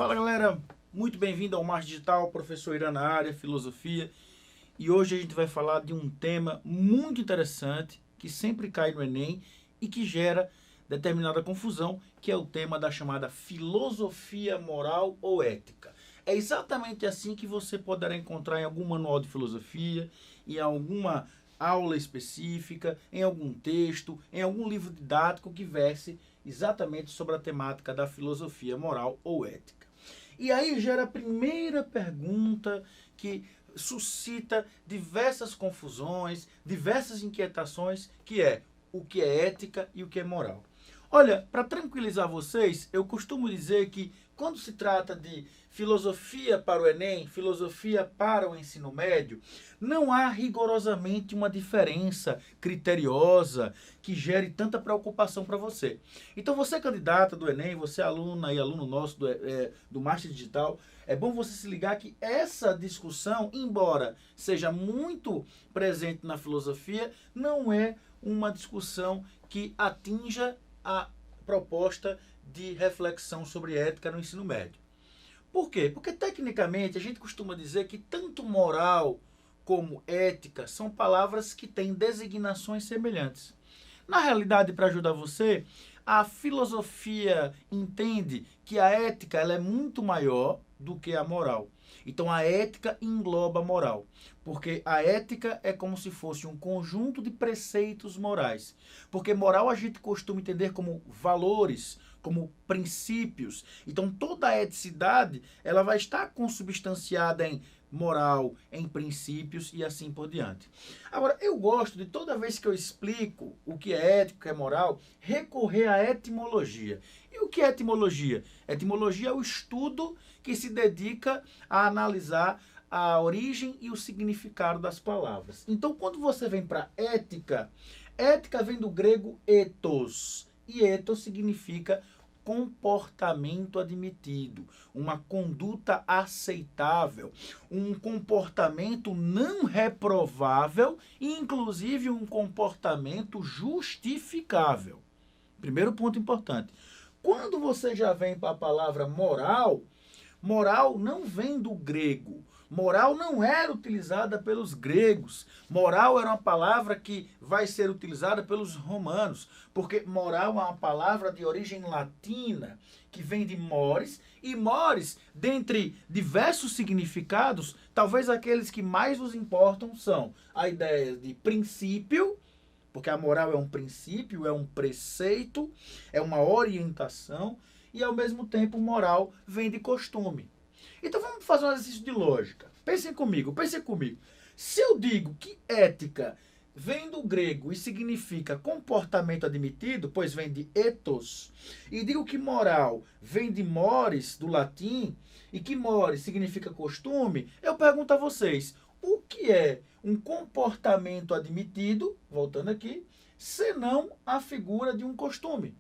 Fala galera, muito bem-vindo ao Marketing Digital, professor Irã na área, filosofia. E hoje a gente vai falar de um tema muito interessante que sempre cai no Enem e que gera determinada confusão, que é o tema da chamada filosofia moral ou ética. É exatamente assim que você poderá encontrar em algum manual de filosofia, em alguma aula específica, em algum texto, em algum livro didático que verse exatamente sobre a temática da filosofia moral ou ética. E aí gera a primeira pergunta que suscita diversas confusões, diversas inquietações, que é o que é ética e o que é moral. Olha, para tranquilizar vocês, eu costumo dizer que quando se trata de filosofia para o Enem, filosofia para o ensino médio, não há rigorosamente uma diferença criteriosa que gere tanta preocupação para você. Então você candidata do Enem, você aluna e aluno nosso do Marketing Digital, é bom você se ligar que essa discussão, embora seja muito presente na filosofia, não é uma discussão que atinja a proposta de reflexão sobre ética no ensino médio. Por quê? Porque tecnicamente a gente costuma dizer que tanto moral como ética são palavras que têm designações semelhantes. Na realidade, para ajudar você, a filosofia entende que a ética ela é muito maior do que a moral. Então a ética engloba a moral, porque a ética é como se fosse um conjunto de preceitos morais. Porque moral a gente costuma entender como valores, como princípios. Então toda a eticidade ela vai estar consubstanciada em moral, em princípios e assim por diante. Agora, eu gosto de toda vez que eu explico o que é ético, o que é moral, recorrer à etimologia. E o que é etimologia? Etimologia é o estudo que se dedica a analisar a origem e o significado das palavras. Então, quando você vem para ética, ética vem do grego ethos, e ethos significa comportamento admitido, uma conduta aceitável, um comportamento não reprovável e inclusive um comportamento justificável. Primeiro ponto importante. Quando você já vem para a palavra moral, moral não vem do grego. Moral não era utilizada pelos gregos. Moral era uma palavra que vai ser utilizada pelos romanos, porque moral é uma palavra de origem latina, que vem de mores, e mores, dentre diversos significados, talvez aqueles que mais nos importam são a ideia de princípio, porque a moral é um princípio, é um preceito, é uma orientação, e ao mesmo tempo moral vem de costume. Então vamos fazer um exercício de lógica. Pensem comigo. Se eu digo que ética vem do grego e significa comportamento admitido, pois vem de ethos, e digo que moral vem de mores, do latim, e que mores significa costume, eu pergunto a vocês, o que é um comportamento admitido, voltando aqui, senão a figura de um costume?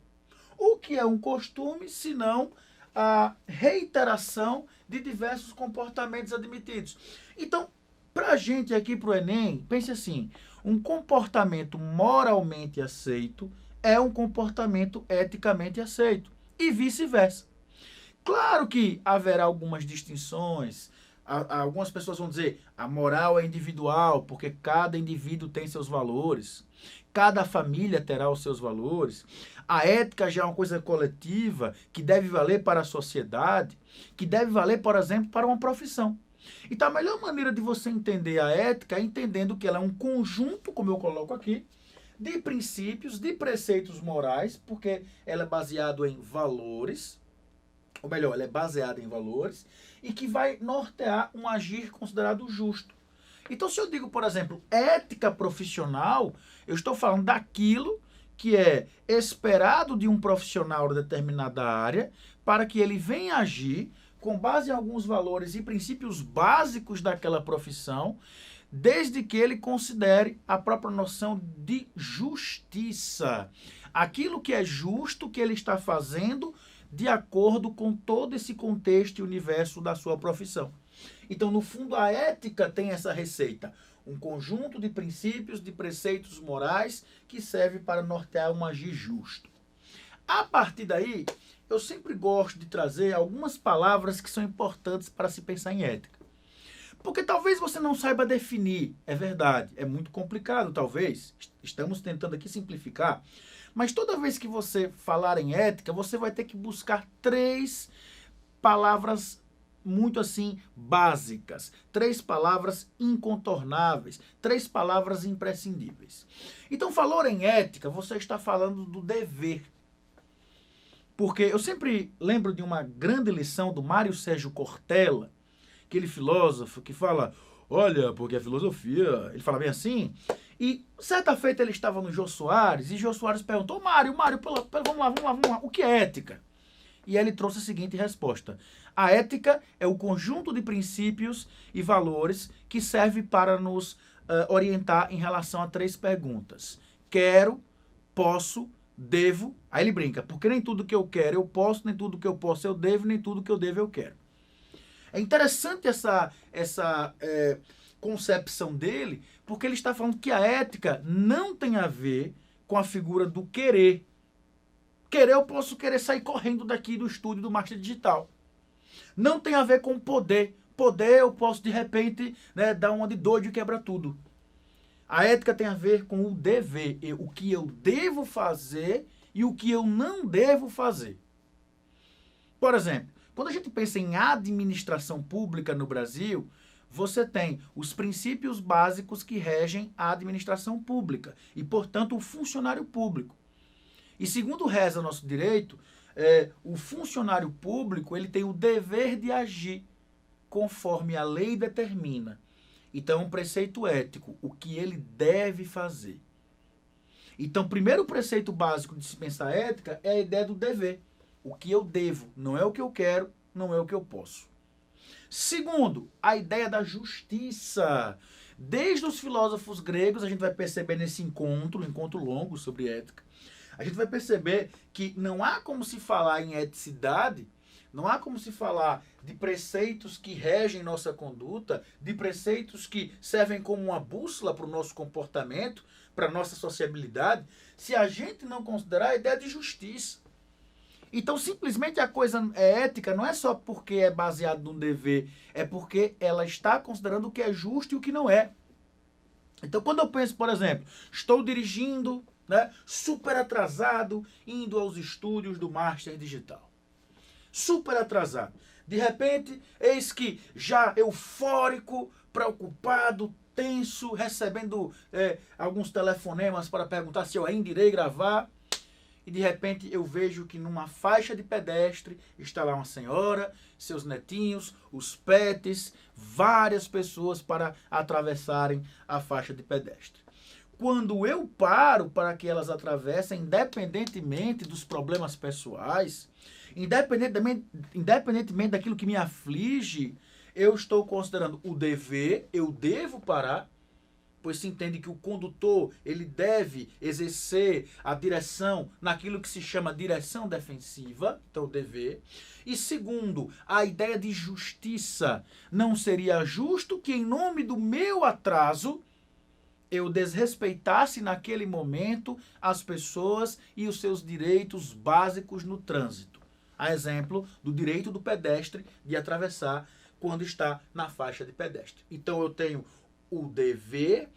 O que é um costume, senão a reiteração de diversos comportamentos admitidos? Então, para a gente aqui, para o Enem, pense assim, um comportamento moralmente aceito é um comportamento eticamente aceito e vice-versa. Claro que haverá algumas distinções. Algumas pessoas vão dizer a moral é individual, porque cada indivíduo tem seus valores. Cada família terá os seus valores. A ética já é uma coisa coletiva que deve valer para a sociedade, que deve valer, por exemplo, para uma profissão. Então, a melhor maneira de você entender a ética é entendendo que ela é um conjunto, como eu coloco aqui, de princípios, de preceitos morais, porque ela é baseada em valores, ou melhor, ela é baseada em valores, e que vai nortear um agir considerado justo. Então, se eu digo, por exemplo, ética profissional, eu estou falando daquilo que é esperado de um profissional de determinada área para que ele venha agir com base em alguns valores e princípios básicos daquela profissão, desde que ele considere a própria noção de justiça. Aquilo que é justo que ele está fazendo de acordo com todo esse contexto e universo da sua profissão. Então, no fundo, a ética tem essa receita. Um conjunto de princípios, de preceitos morais que serve para nortear um agir justo. A partir daí, eu sempre gosto de trazer algumas palavras que são importantes para se pensar em ética. Porque talvez você não saiba definir, é verdade, é muito complicado talvez, estamos tentando aqui simplificar, mas toda vez que você falar em ética, você vai ter que buscar 3 palavras muito assim básicas, 3 palavras incontornáveis, 3 palavras imprescindíveis. Então, falou em ética, você está falando do dever. Porque eu sempre lembro de uma grande lição do Mário Sérgio Cortella, aquele filósofo que fala, olha, porque a filosofia, ele fala bem assim, e certa feita ele estava no Jô Soares, e Jô Soares perguntou, Mário, vamos lá, o que é ética? E ele trouxe a seguinte resposta, a ética é o conjunto de princípios e valores que serve para nos orientar em relação a 3 perguntas. Quero, posso, devo, aí ele brinca, porque nem tudo que eu quero eu posso, nem tudo que eu posso eu devo, nem tudo que eu devo eu quero. É interessante essa concepção dele, porque ele está falando que a ética não tem a ver com a figura do querer. Querer, eu posso querer sair correndo daqui do estúdio do Master Digital. Não tem a ver com poder. Poder, eu posso de repente dar uma de doido e quebrar tudo. A ética tem a ver com o dever, o que eu devo fazer e o que eu não devo fazer. Por exemplo, quando a gente pensa em administração pública no Brasil, você tem os princípios básicos que regem a administração pública e, portanto, o funcionário público. E segundo reza nosso direito, o funcionário público ele tem o dever de agir conforme a lei determina. Então, um preceito ético, o que ele deve fazer. Então, o primeiro preceito básico de se pensar ética é a ideia do dever. O que eu devo, não é o que eu quero, não é o que eu posso. Segundo, a ideia da justiça. Desde os filósofos gregos, a gente vai perceber nesse encontro longo sobre ética, a gente vai perceber que não há como se falar em eticidade, não há como se falar de preceitos que regem nossa conduta, de preceitos que servem como uma bússola para o nosso comportamento, para a nossa sociabilidade, se a gente não considerar a ideia de justiça. Então, simplesmente a coisa é ética não é só porque é baseado num dever, é porque ela está considerando o que é justo e o que não é. Então, quando eu penso, por exemplo, estou dirigindo, super atrasado, indo aos estúdios do Master Digital. Super atrasado. De repente, eis que já eufórico, preocupado, tenso, recebendo alguns telefonemas para perguntar se eu ainda irei gravar. E de repente eu vejo que numa faixa de pedestre está lá uma senhora, seus netinhos, os pets, várias pessoas para atravessarem a faixa de pedestre. Quando eu paro para que elas atravessem, independentemente dos problemas pessoais, independentemente daquilo que me aflige, eu estou considerando o dever, eu devo parar, pois se entende que o condutor ele deve exercer a direção naquilo que se chama direção defensiva, então o dever. E segundo, a ideia de justiça. Não seria justo que em nome do meu atraso eu desrespeitasse naquele momento as pessoas e os seus direitos básicos no trânsito. A exemplo do direito do pedestre de atravessar quando está na faixa de pedestre. Então eu tenho o dever,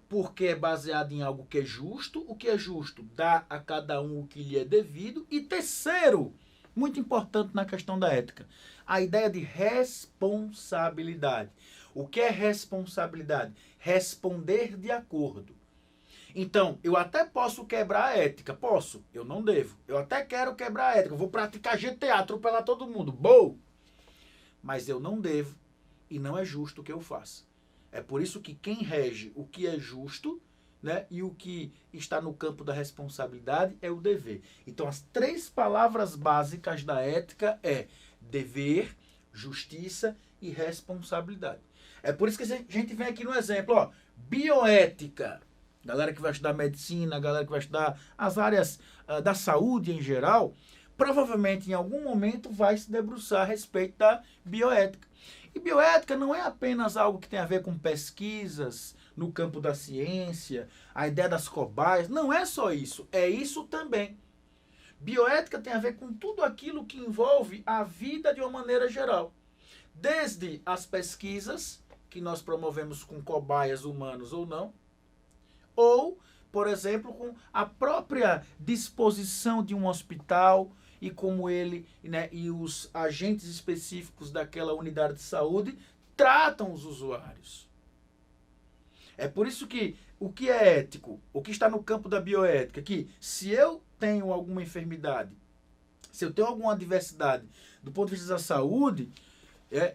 porque é baseado em algo que é justo. O que é justo? Dá a cada um o que lhe é devido. E terceiro, muito importante na questão da ética, a ideia de responsabilidade. O que é responsabilidade? Responder de acordo. Então, eu até posso quebrar a ética. Posso, eu não devo. Eu até quero quebrar a ética. Eu vou praticar GTA, atropelar todo mundo. Boa! Mas eu não devo e não é justo o que eu faça. É por isso que quem rege o que é justo, e o que está no campo da responsabilidade é o dever. Então, as 3 palavras básicas da ética é dever, justiça e responsabilidade. É por isso que a gente vem aqui no exemplo, bioética. Galera que vai estudar medicina, galera que vai estudar as áreas da saúde em geral, provavelmente em algum momento vai se debruçar a respeito da bioética. E bioética não é apenas algo que tem a ver com pesquisas no campo da ciência, a ideia das cobaias. Não é só isso, é isso também. Bioética tem a ver com tudo aquilo que envolve a vida de uma maneira geral. Desde as pesquisas, que nós promovemos com cobaias humanos ou não, ou, por exemplo, com a própria disposição de um hospital e como ele, né, e os agentes específicos daquela unidade de saúde tratam os usuários. É por isso que o que é ético, o que está no campo da bioética, que se eu tenho alguma enfermidade, se eu tenho alguma adversidade do ponto de vista da saúde,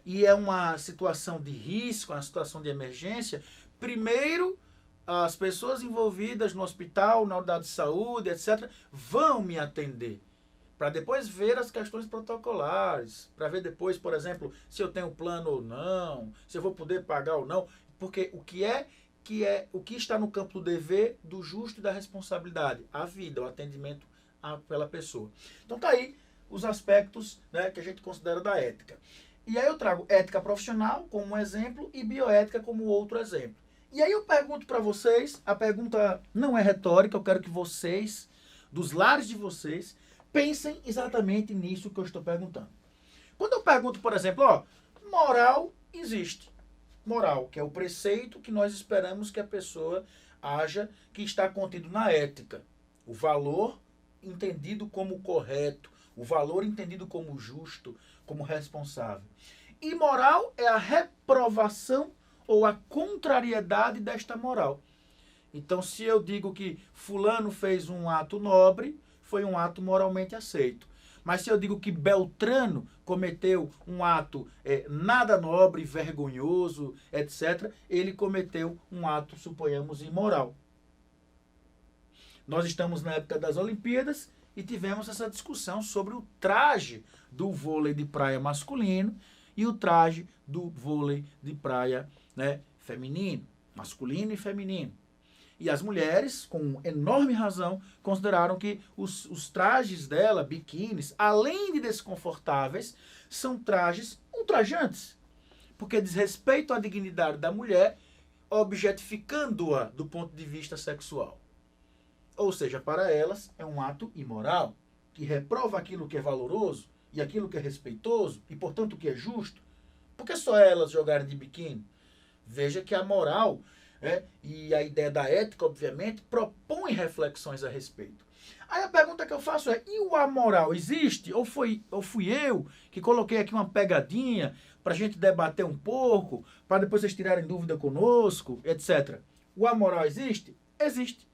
e é uma situação de risco, uma situação de emergência, primeiro as pessoas envolvidas no hospital, na unidade de saúde, etc., vão me atender. Para depois ver as questões protocolares, para ver depois, por exemplo, se eu tenho plano ou não, se eu vou poder pagar ou não, porque o que está no campo do dever, do justo e da responsabilidade, a vida, o atendimento pela pessoa. Então tá aí os aspectos, né, que a gente considera da ética. E aí eu trago ética profissional como um exemplo e bioética como outro exemplo. E aí eu pergunto para vocês, a pergunta não é retórica, eu quero que vocês, dos lares de vocês, pensem exatamente nisso que eu estou perguntando. Quando eu pergunto, por exemplo, moral existe. Moral, que é o preceito que nós esperamos que a pessoa haja, que está contido na ética. O valor entendido como correto, o valor entendido como justo, como responsável. E moral é a reprovação ou a contrariedade desta moral. Então, se eu digo que fulano fez um ato nobre, foi um ato moralmente aceito. Mas se eu digo que Beltrano cometeu um ato nada nobre, vergonhoso, etc., ele cometeu um ato, suponhamos, imoral. Nós estamos na época das Olimpíadas e tivemos essa discussão sobre o traje do vôlei de praia masculino e o traje do vôlei de praia, né, feminino, masculino e feminino. E as mulheres, com enorme razão, consideraram que os trajes dela, biquínis, além de desconfortáveis, são trajes ultrajantes, porque diz respeito à dignidade da mulher, objetificando-a do ponto de vista sexual. Ou seja, para elas é um ato imoral, que reprova aquilo que é valoroso e aquilo que é respeitoso e, portanto, o que é justo. Por que só elas jogarem de biquíni? Veja que a moral e a ideia da ética, obviamente, propõe reflexões a respeito. Aí a pergunta que eu faço é, e o amoral existe? Ou fui eu que coloquei aqui uma pegadinha para a gente debater um pouco, para depois vocês tirarem dúvida conosco, etc. O amoral existe? Existe.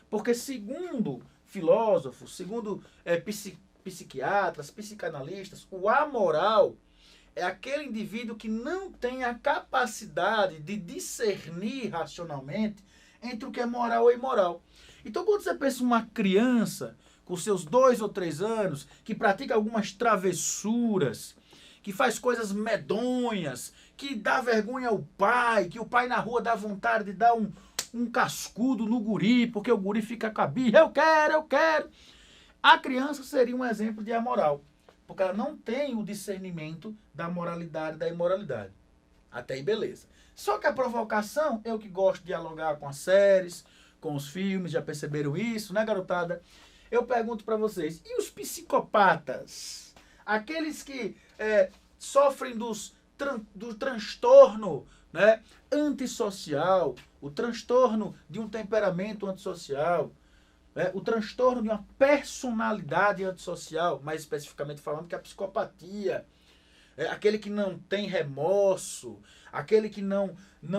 Porque segundo filósofos, segundo psiquiatras, psicanalistas, o amoral é aquele indivíduo que não tem a capacidade de discernir racionalmente entre o que é moral ou imoral. Então, quando você pensa em uma criança com seus 2 ou 3 anos, que pratica algumas travessuras, que faz coisas medonhas, que dá vergonha ao pai, que o pai na rua dá vontade de dar um cascudo no guri, porque o guri fica com a birra, eu quero. A criança seria um exemplo de amoral, porque ela não tem o discernimento da moralidade e da imoralidade. Até aí, beleza. Só que a provocação, eu que gosto de dialogar com as séries, com os filmes, já perceberam isso, né, garotada? Eu pergunto para vocês, e os psicopatas? Aqueles que sofrem do transtorno, né, antissocial, o transtorno de um temperamento antissocial, o transtorno de uma personalidade antissocial, mais especificamente falando que é a psicopatia, aquele que não tem remorso, aquele que não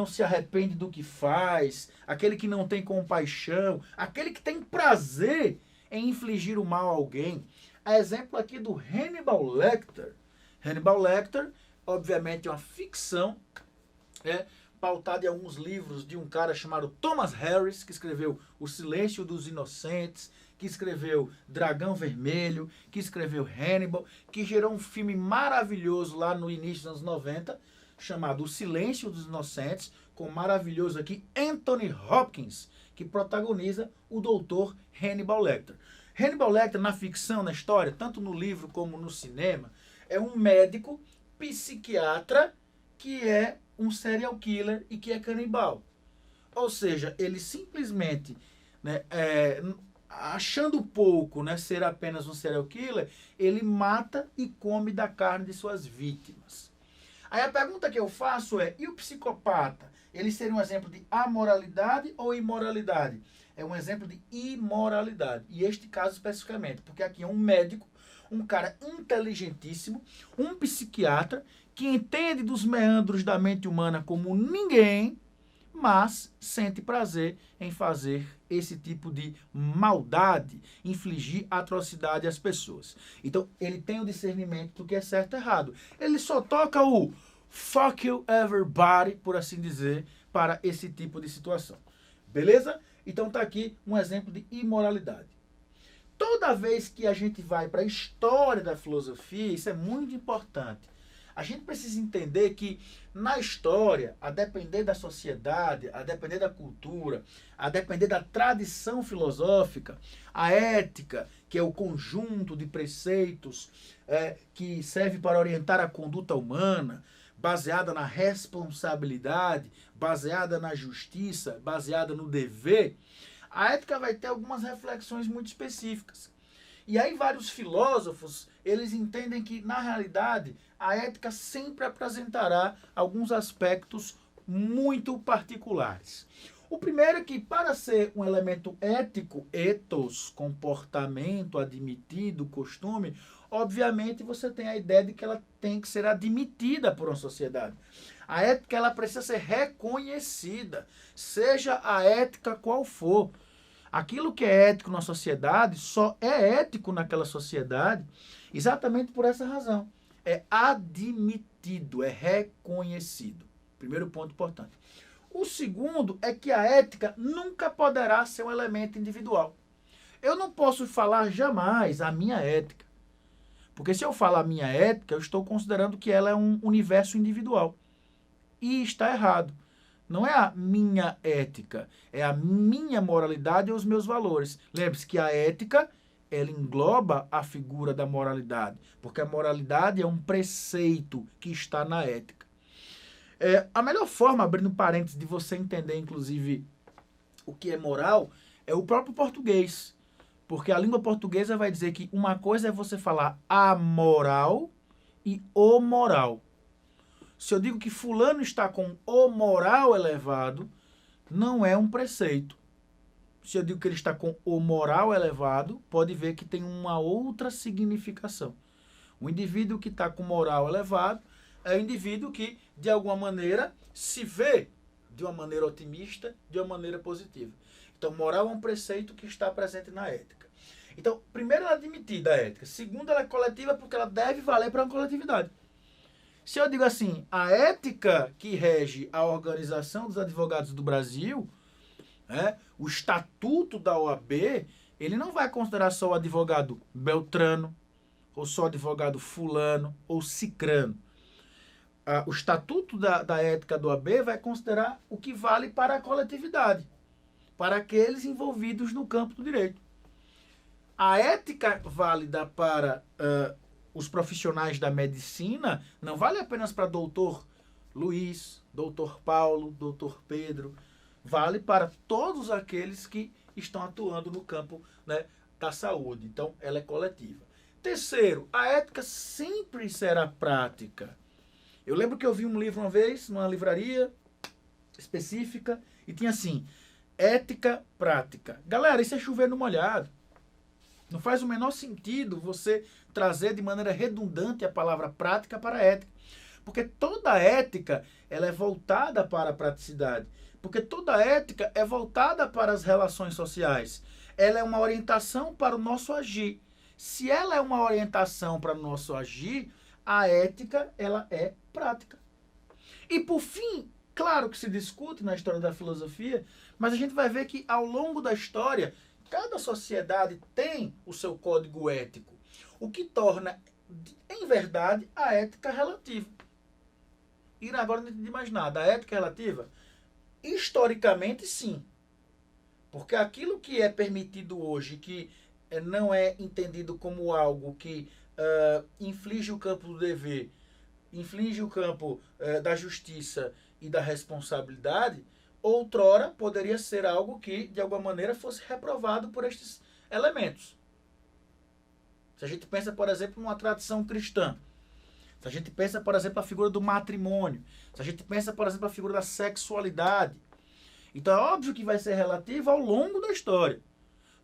se arrepende do que faz, aquele que não tem compaixão, aquele que tem prazer em infligir o mal a alguém. A exemplo aqui do Hannibal Lecter. Hannibal Lecter, obviamente, é uma ficção, pautada em alguns livros de um cara chamado Thomas Harris, que escreveu O Silêncio dos Inocentes, que escreveu Dragão Vermelho, que escreveu Hannibal, que gerou um filme maravilhoso lá no início dos anos 90, chamado O Silêncio dos Inocentes, com o maravilhoso aqui Anthony Hopkins, que protagoniza o doutor Hannibal Lecter. Hannibal Lecter, na ficção, na história, tanto no livro como no cinema, é um médico psiquiatra que é um serial killer e que é canibal. Ou seja, ele simplesmente, achando pouco, né, ser apenas um serial killer, ele mata e come da carne de suas vítimas. Aí a pergunta que eu faço é, e o psicopata? Ele seria um exemplo de amoralidade ou imoralidade? É um exemplo de imoralidade. E este caso especificamente, porque aqui é um médico, um cara inteligentíssimo, um psiquiatra que entende dos meandros da mente humana como ninguém, mas sente prazer em fazer esse tipo de maldade, infligir atrocidade às pessoas. Então, ele tem o discernimento do que é certo e errado. Ele só toca o fuck you everybody, por assim dizer, para esse tipo de situação. Beleza? Então tá aqui um exemplo de imoralidade. Toda vez que a gente vai para a história da filosofia, isso é muito importante. A gente precisa entender que na história, a depender da sociedade, a depender da cultura, a depender da tradição filosófica, a ética, que é o conjunto de preceitos que serve para orientar a conduta humana, baseada na responsabilidade, baseada na justiça, baseada no dever, a ética vai ter algumas reflexões muito específicas. E aí vários filósofos, eles entendem que, na realidade, a ética sempre apresentará alguns aspectos muito particulares. O primeiro é que, para ser um elemento ético, ethos, comportamento admitido, costume, obviamente você tem a ideia de que ela tem que ser admitida por uma sociedade. A ética ela precisa ser reconhecida, seja a ética qual for. Aquilo que é ético na sociedade só é ético naquela sociedade exatamente por essa razão. É admitido, é reconhecido. Primeiro ponto importante. O segundo é que a ética nunca poderá ser um elemento individual. Eu não posso falar jamais a minha ética. Porque se eu falar a minha ética, eu estou considerando que ela é um universo individual. E está errado. Não é a minha ética, é a minha moralidade e os meus valores. Lembre-se que a ética, ela engloba a figura da moralidade, porque a moralidade é um preceito que está na ética. A melhor forma, abrindo parênteses, de você entender, inclusive, o que é moral, é o próprio português. Porque a língua portuguesa vai dizer que uma coisa é você falar amoral e o moral. Se eu digo que fulano está com o moral elevado, não é um preceito. Se eu digo que ele está com o moral elevado, pode ver que tem uma outra significação. O indivíduo que está com moral elevado é o indivíduo que, de alguma maneira, se vê de uma maneira otimista, de uma maneira positiva. Então, moral é um preceito que está presente na ética. Então, primeiro, ela é admitida a ética. Segundo, ela é coletiva porque ela deve valer para uma coletividade. Se eu digo assim, a ética que rege a Organização dos Advogados do Brasil, o estatuto da OAB, ele não vai considerar só o advogado Beltrano, ou só o advogado Fulano, ou Cicrano. O estatuto da ética da OAB vai considerar o que vale para a coletividade, para aqueles envolvidos no campo do direito. A ética válida para os profissionais da medicina não vale apenas para doutor Luiz, doutor Paulo, doutor Pedro. Vale para todos aqueles que estão atuando no campo, né, da saúde. Então, ela é coletiva. Terceiro, a ética sempre será prática. Eu lembro que eu vi um livro uma vez, numa livraria específica, e tinha assim, ética prática. Galera, isso é chover no molhado. Não faz o menor sentido você trazer de maneira redundante a palavra prática para a ética. Porque toda ética ela é voltada para a praticidade. Porque toda ética é voltada para as relações sociais. Ela é uma orientação para o nosso agir. Se ela é uma orientação para o nosso agir, a ética ela é prática. E por fim, claro que se discute na história da filosofia, mas a gente vai ver que ao longo da história, cada sociedade tem o seu código ético, o que torna, em verdade, a ética relativa. E agora não entendi mais nada. A ética relativa? Historicamente, sim. Porque aquilo que é permitido hoje, que não é entendido como algo que inflige o campo do dever, inflige o campo da justiça e da responsabilidade, outrora poderia ser algo que, de alguma maneira, fosse reprovado por estes elementos. Se a gente pensa, por exemplo, numa tradição cristã, se a gente pensa, por exemplo, a figura do matrimônio, se a gente pensa, por exemplo, a figura da sexualidade, então é óbvio que vai ser relativo ao longo da história.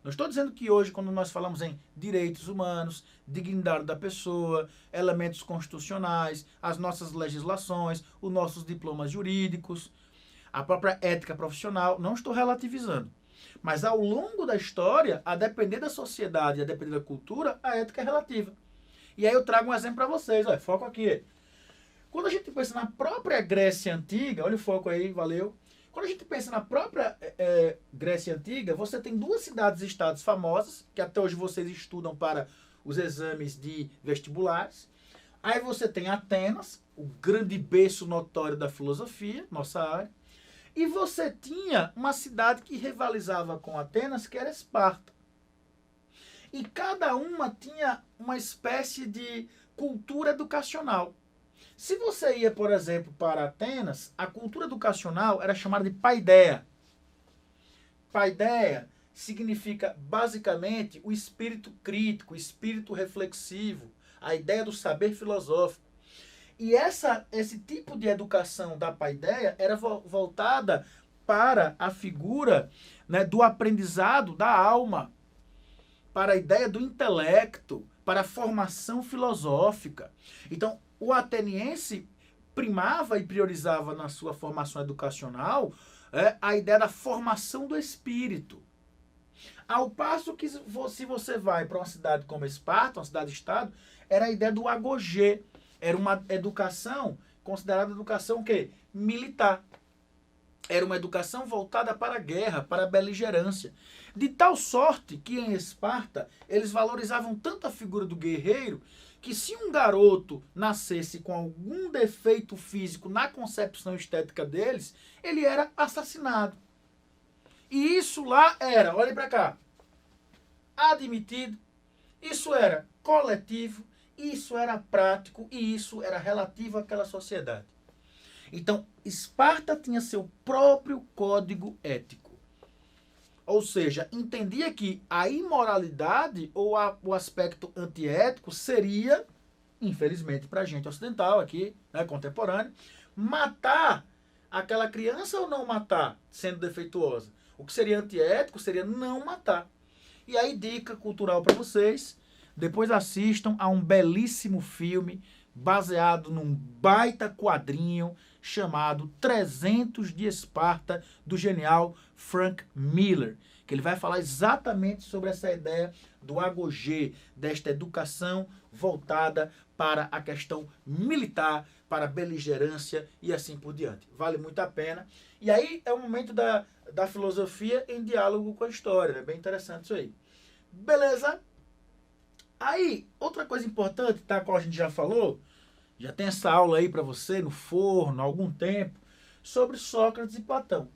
Não estou dizendo que hoje, quando nós falamos em direitos humanos, dignidade da pessoa, elementos constitucionais, as nossas legislações, os nossos diplomas jurídicos, a própria ética profissional, não estou relativizando. Mas ao longo da história, a depender da sociedade, a depender da cultura, a ética é relativa. E aí eu trago um exemplo para vocês, olha, foco aqui. Quando a gente pensa na própria Grécia Antiga, olha o foco aí, valeu. Quando a gente pensa na própria Grécia Antiga, você tem duas cidades-estados famosas, que até hoje vocês estudam para os exames de vestibulares. Aí você tem Atenas, o grande berço notório da filosofia, nossa área. E você tinha uma cidade que rivalizava com Atenas, que era Esparta. E cada uma tinha uma espécie de cultura educacional. Se você ia, por exemplo, para Atenas, a cultura educacional era chamada de paideia. Paideia significa, basicamente, o espírito crítico, o espírito reflexivo, a ideia do saber filosófico. E esse tipo de educação da paideia era voltada para a figura, né, do aprendizado da alma, para a ideia do intelecto, para a formação filosófica. Então, o ateniense primava e priorizava na sua formação educacional a ideia da formação do espírito. Ao passo que, se você vai para uma cidade como Esparta, uma cidade-estado, era a ideia do agogê. Era uma educação considerada educação o quê? Militar. Era uma educação voltada para a guerra, para a beligerância. De tal sorte que em Esparta eles valorizavam tanto a figura do guerreiro que se um garoto nascesse com algum defeito físico na concepção estética deles, ele era assassinado. E isso lá era, olhem para cá, admitido, isso era coletivo, isso era prático e isso era relativo àquela sociedade. Então, Esparta tinha seu próprio código ético. Ou seja, entendia que a imoralidade ou o aspecto antiético seria, infelizmente para a gente ocidental aqui, né, contemporâneo, matar aquela criança ou não matar, sendo defeituosa. O que seria antiético seria não matar. E aí, dica cultural para vocês, depois assistam a um belíssimo filme baseado num baita quadrinho chamado 300 de Esparta, do genial Frank Miller, que ele vai falar exatamente sobre essa ideia do agogê, desta educação voltada para a questão militar, para a beligerância e assim por diante. Vale muito a pena. E aí é o momento da filosofia em diálogo com a história. É bem interessante isso aí. Beleza? Aí, outra coisa importante, tá, qual a gente já falou, já tem essa aula aí para você no forno há algum tempo, sobre Sócrates e Platão.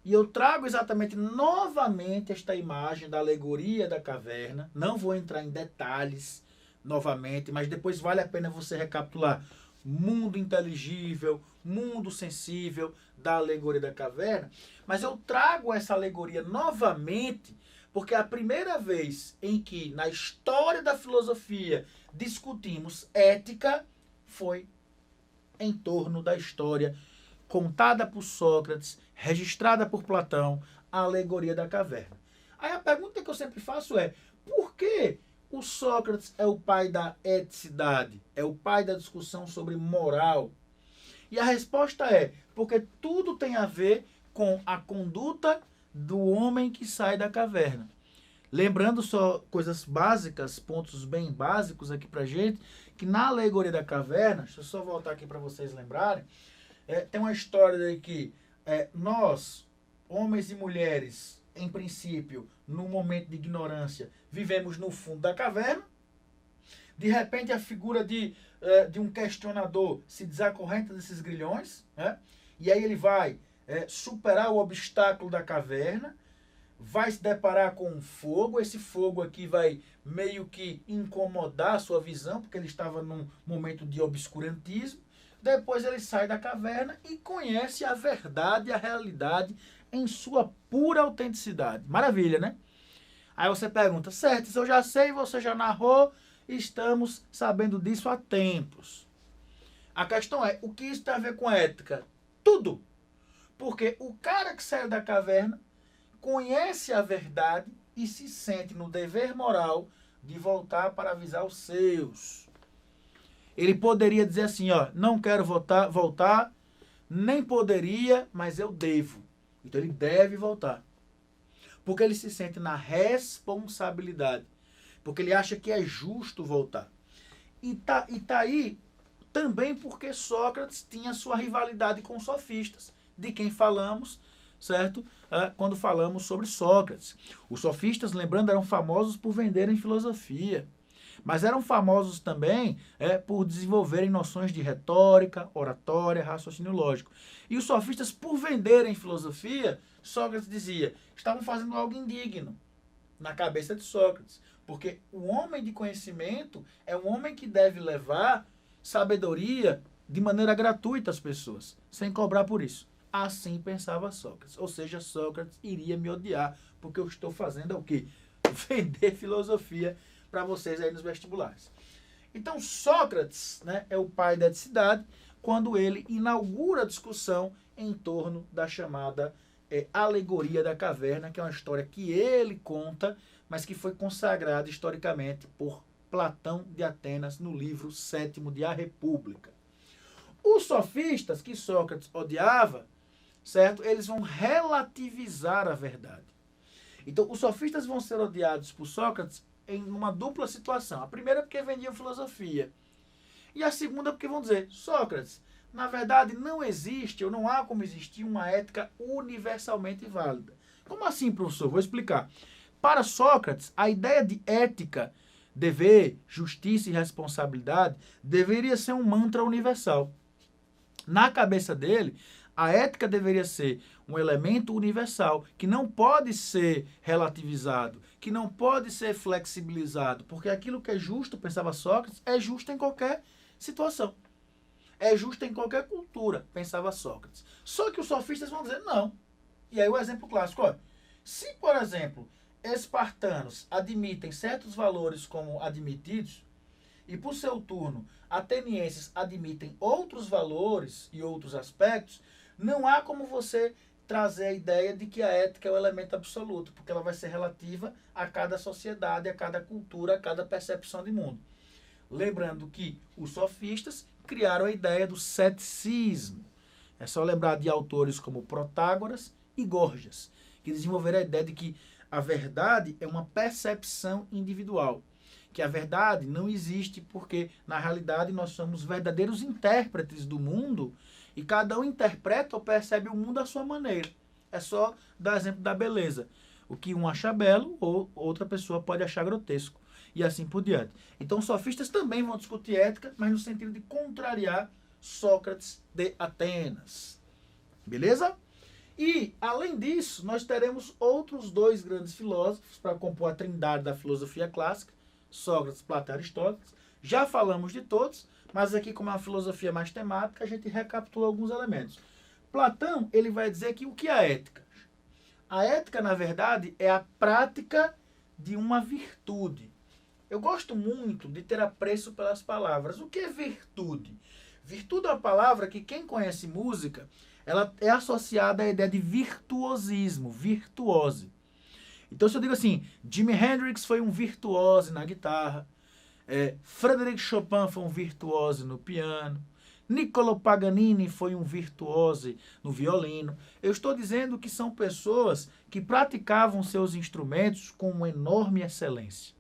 E eu trago exatamente novamente esta imagem da alegoria da caverna. Não vou entrar em detalhes novamente, mas depois vale a pena você recapitular mundo inteligível, mundo sensível da alegoria da caverna. Mas eu trago essa alegoria novamente porque a primeira vez em que na história da filosofia discutimos ética foi em torno da história contada por Sócrates, registrada por Platão, a alegoria da caverna. Aí a pergunta que eu sempre faço é: por que o Sócrates é o pai da eticidade? É o pai da discussão sobre moral? E a resposta é: porque tudo tem a ver com a conduta do homem que sai da caverna. Lembrando só coisas básicas, pontos bem básicos aqui pra gente, que na alegoria da caverna, deixa eu só voltar aqui para vocês lembrarem, tem uma história de que nós, homens e mulheres, em princípio, no momento de ignorância, vivemos no fundo da caverna. De repente, a figura de um questionador se desacorrenta desses grilhões, né? E aí ele vai superar o obstáculo da caverna, vai se deparar com um fogo. Esse fogo aqui vai meio que incomodar a sua visão, porque ele estava num momento de obscurantismo. Depois ele sai da caverna e conhece a verdade e a realidade em sua pura autenticidade. Maravilha, né? Aí você pergunta, certo, se eu já sei, você já narrou, estamos sabendo disso há tempos. A questão é, o que isso tem a ver com ética? Tudo. Porque o cara que saiu da caverna conhece a verdade e se sente no dever moral de voltar para avisar os seus. Ele poderia dizer assim, ó, não quero voltar, nem poderia, mas eu devo. Então ele deve voltar. Porque ele se sente na responsabilidade. Porque ele acha que é justo voltar. E tá aí também porque Sócrates tinha sua rivalidade com os sofistas, de quem falamos, certo? Quando falamos sobre Sócrates. Os sofistas, lembrando, eram famosos por venderem filosofia. Mas eram famosos também por desenvolverem noções de retórica, oratória, raciocínio lógico. E os sofistas, por venderem filosofia, Sócrates dizia, estavam fazendo algo indigno na cabeça de Sócrates. Porque o homem de conhecimento é um homem que deve levar sabedoria de maneira gratuita às pessoas, sem cobrar por isso. Assim pensava Sócrates. Ou seja, Sócrates iria me odiar, porque eu estou fazendo o quê? Vender filosofia para vocês aí nos vestibulares. Então, Sócrates, né, é o pai da eticidade, quando ele inaugura a discussão em torno da chamada Alegoria da Caverna, que é uma história que ele conta, mas que foi consagrada historicamente por Platão de Atenas no livro 7º de A República. Os sofistas, que Sócrates odiava, certo? Eles vão relativizar a verdade. Então, os sofistas vão ser odiados por Sócrates em uma dupla situação. A primeira porque vendiam filosofia. E a segunda porque vão dizer, Sócrates, na verdade não existe ou não há como existir uma ética universalmente válida. Como assim, professor? Vou explicar. Para Sócrates, a ideia de ética, dever, justiça e responsabilidade deveria ser um mantra universal. Na cabeça dele, a ética deveria ser um elemento universal que não pode ser relativizado, que não pode ser flexibilizado, porque aquilo que é justo, pensava Sócrates, é justo em qualquer situação. É justo em qualquer cultura, pensava Sócrates. Só que os sofistas vão dizer não. E aí o exemplo clássico, olha, se, por exemplo, espartanos admitem certos valores como admitidos, e por seu turno, atenienses admitem outros valores e outros aspectos, não há como você trazer a ideia de que a ética é o elemento absoluto, porque ela vai ser relativa a cada sociedade, a cada cultura, a cada percepção de mundo. Lembrando que os sofistas criaram a ideia do ceticismo. É só lembrar de autores como Protágoras e Gorgias, que desenvolveram a ideia de que a verdade é uma percepção individual. Que a verdade não existe porque, na realidade, nós somos verdadeiros intérpretes do mundo e cada um interpreta ou percebe o mundo à sua maneira. É só dar exemplo da beleza. O que um acha belo, ou outra pessoa pode achar grotesco. E assim por diante. Então, os sofistas também vão discutir ética, mas no sentido de contrariar Sócrates de Atenas. Beleza? E, além disso, nós teremos outros dois grandes filósofos para compor a trindade da filosofia clássica, Sócrates, Platão e Aristóteles. Já falamos de todos, mas aqui, como é uma filosofia mais temática, a gente recapitula alguns elementos. Platão, ele vai dizer que o que é a ética? A ética, na verdade, é a prática de uma virtude. Eu gosto muito de ter apreço pelas palavras. O que é virtude? Virtude é uma palavra que quem conhece música, ela é associada à ideia de virtuosismo, virtuose. Então, se eu digo assim, Jimi Hendrix foi um virtuose na guitarra, Frédéric Chopin foi um virtuose no piano, Niccolo Paganini foi um virtuose no violino. Eu estou dizendo que são pessoas que praticavam seus instrumentos com uma enorme excelência,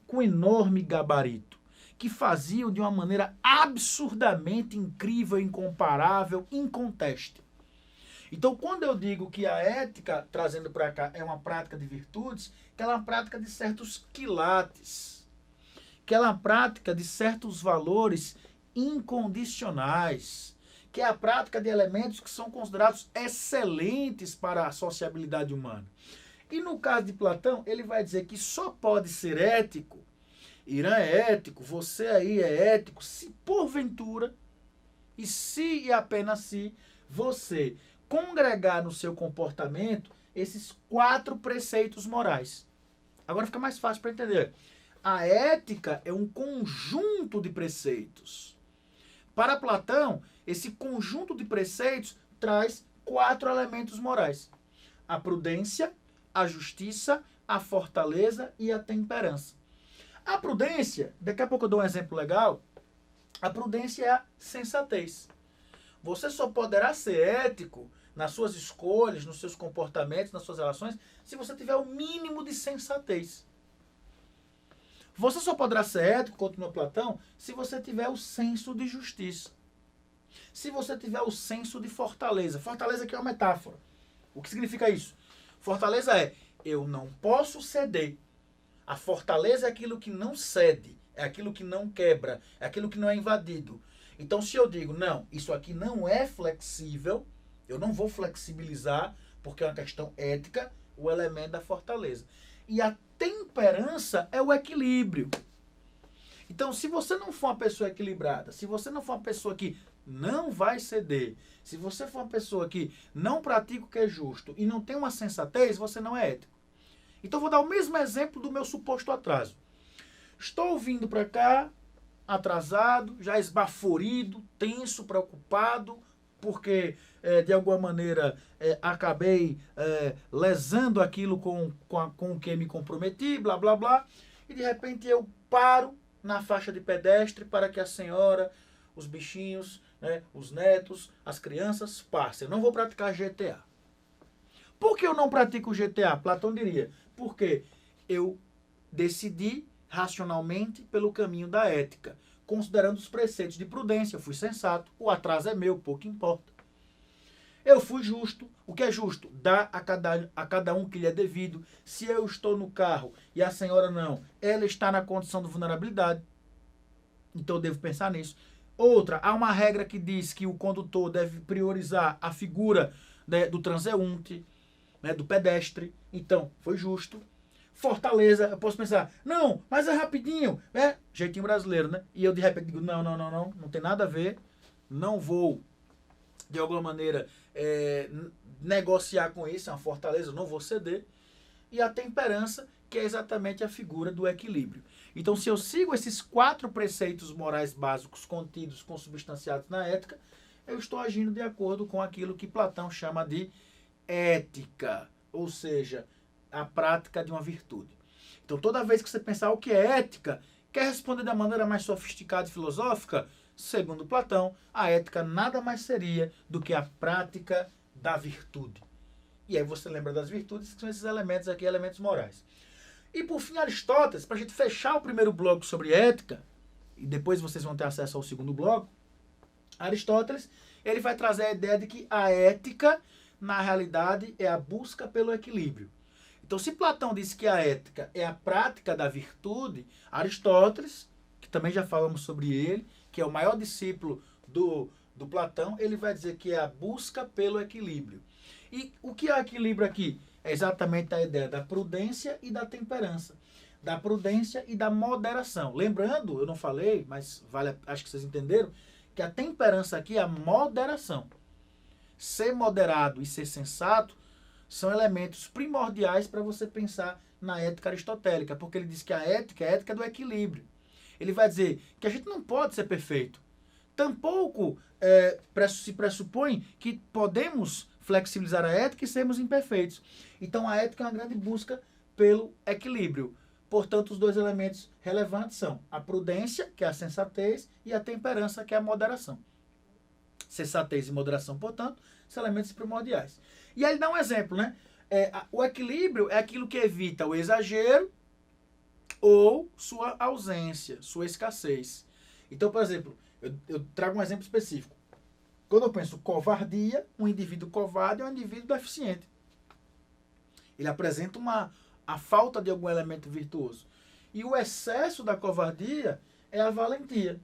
com enorme gabarito, que faziam de uma maneira absurdamente incrível, incomparável, inconteste. Então, quando eu digo que a ética, trazendo para cá, é uma prática de virtudes, que ela é uma prática de certos quilates, que ela é uma prática de certos valores incondicionais, que é a prática de elementos que são considerados excelentes para a sociabilidade humana. E no caso de Platão, ele vai dizer que só pode ser ético, Irã é ético, você aí é ético, se porventura, e se e apenas se, você congregar no seu comportamento esses 4 preceitos morais. Agora fica mais fácil para entender. A ética é um conjunto de preceitos. Para Platão, esse conjunto de preceitos traz 4 elementos morais: a prudência, a justiça, a fortaleza e a temperança. A prudência, daqui a pouco eu dou um exemplo legal, a prudência é a sensatez. Você só poderá ser ético nas suas escolhas, nos seus comportamentos, nas suas relações, se você tiver o mínimo de sensatez. Você só poderá ser ético, continua Platão, se você tiver o senso de justiça. Se você tiver o senso de fortaleza. Fortaleza aqui é uma metáfora. O que significa isso? Fortaleza é, eu não posso ceder. A fortaleza é aquilo que não cede, é aquilo que não quebra, é aquilo que não é invadido. Então, se eu digo, não, isso aqui não é flexível, eu não vou flexibilizar, porque é uma questão ética, o elemento da fortaleza. E a temperança é o equilíbrio. Então, se você não for uma pessoa equilibrada, se você não for uma pessoa que não vai ceder, se você for uma pessoa que não pratica o que é justo e não tem uma sensatez, você não é ético. Então, vou dar o mesmo exemplo do meu suposto atraso. Estou vindo para cá, atrasado, já esbaforido, tenso, preocupado, porque de alguma maneira acabei lesando aquilo com o que me comprometi, blá, blá, blá. E de repente eu paro na faixa de pedestre para que a senhora, os bichinhos, né, os netos, as crianças passem. Eu não vou praticar GTA. Por que eu não pratico GTA? Platão diria, porque eu decidi racionalmente pelo caminho da ética, considerando os preceitos de prudência. Eu fui sensato, o atraso é meu, pouco importa. Eu fui justo. O que é justo? Dar a cada um que lhe é devido. Se eu estou no carro e a senhora não, ela está na condição de vulnerabilidade. Então eu devo pensar nisso. Outra, há uma regra que diz que o condutor deve priorizar a figura, né, do transeunte, né, do pedestre. Então, foi justo. Fortaleza, eu posso pensar, não, mas é rapidinho, né? Jeitinho brasileiro, né? E eu de repente digo, não tem nada a ver, não vou, de alguma maneira, negociar com isso, é uma fortaleza, não vou ceder. E a temperança, que é exatamente a figura do equilíbrio. Então, se eu sigo esses 4 preceitos morais básicos contidos, consubstanciados na ética, eu estou agindo de acordo com aquilo que Platão chama de ética, ou seja, a prática de uma virtude. Então, toda vez que você pensar o que é ética, quer responder da maneira mais sofisticada e filosófica? Segundo Platão, a ética nada mais seria do que a prática da virtude. E aí você lembra das virtudes, que são esses elementos aqui, elementos morais. E por fim, Aristóteles, para a gente fechar o primeiro bloco sobre ética, e depois vocês vão ter acesso ao segundo bloco, Aristóteles, ele vai trazer a ideia de que a ética, na realidade, é a busca pelo equilíbrio. Então, se Platão disse que a ética é a prática da virtude, Aristóteles, que também já falamos sobre ele, que é o maior discípulo do Platão, ele vai dizer que é a busca pelo equilíbrio. E o que é o equilíbrio aqui? É exatamente a ideia da prudência e da temperança. Da prudência e da moderação. Lembrando, eu não falei, mas acho que vocês entenderam, que a temperança aqui é a moderação. Ser moderado e ser sensato são elementos primordiais para você pensar na ética aristotélica, porque ele diz que a ética é a ética do equilíbrio. Ele vai dizer que a gente não pode ser perfeito. Tampouco se pressupõe que podemos flexibilizar a ética e sermos imperfeitos. Então a ética é uma grande busca pelo equilíbrio. Portanto, os 2 elementos relevantes são a prudência, que é a sensatez, e a temperança, que é a moderação. Sensatez e moderação, portanto, são elementos primordiais. E aí ele dá um exemplo, né? O equilíbrio é aquilo que evita o exagero ou sua ausência, sua escassez. Então, por exemplo, eu trago um exemplo específico. Quando eu penso covardia, um indivíduo covarde é um indivíduo deficiente. Ele apresenta a falta de algum elemento virtuoso. E o excesso da covardia é a valentia.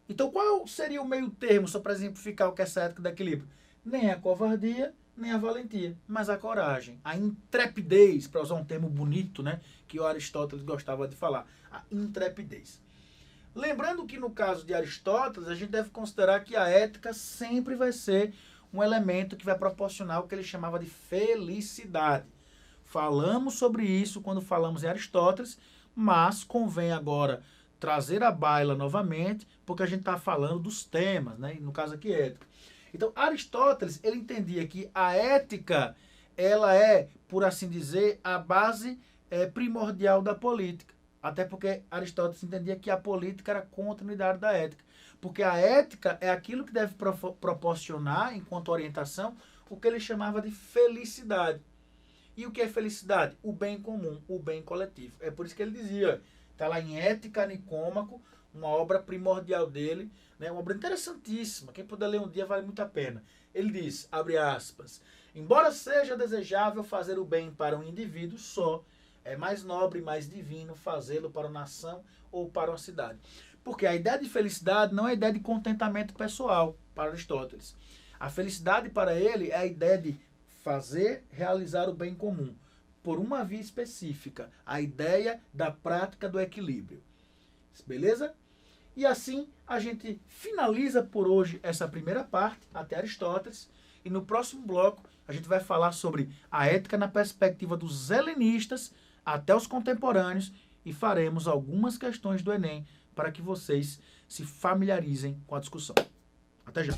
Então, qual seria o meio termo, só para exemplificar o que é essa ética do equilíbrio? Nem a covardia, nem a valentia, mas a coragem, a intrepidez, para usar um termo bonito, né, que o Aristóteles gostava de falar, a intrepidez. Lembrando que no caso de Aristóteles, a gente deve considerar que a ética sempre vai ser um elemento que vai proporcionar o que ele chamava de felicidade. Falamos sobre isso quando falamos em Aristóteles, mas convém agora trazer à baila novamente, porque a gente está falando dos temas, né? No caso aqui, ética. Então, Aristóteles, ele entendia que a ética, ela é, por assim dizer, a base primordial da política. Até porque Aristóteles entendia que a política era a continuidade da ética. Porque a ética é aquilo que deve proporcionar, enquanto orientação, o que ele chamava de felicidade. E o que é felicidade? O bem comum, o bem coletivo. É por isso que ele dizia, está lá em Ética Nicômaco, uma obra primordial dele, né, uma obra interessantíssima. Quem puder ler um dia vale muito a pena. Ele diz, abre aspas, embora seja desejável fazer o bem para um indivíduo só, é mais nobre e mais divino fazê-lo para uma nação ou para uma cidade. Porque a ideia de felicidade não é a ideia de contentamento pessoal para Aristóteles. A felicidade para ele é a ideia de fazer, realizar o bem comum, por uma via específica, a ideia da prática do equilíbrio. Beleza? E assim a gente finaliza por hoje essa primeira parte, até Aristóteles, e no próximo bloco a gente vai falar sobre a ética na perspectiva dos helenistas até os contemporâneos e faremos algumas questões do Enem para que vocês se familiarizem com a discussão. Até já!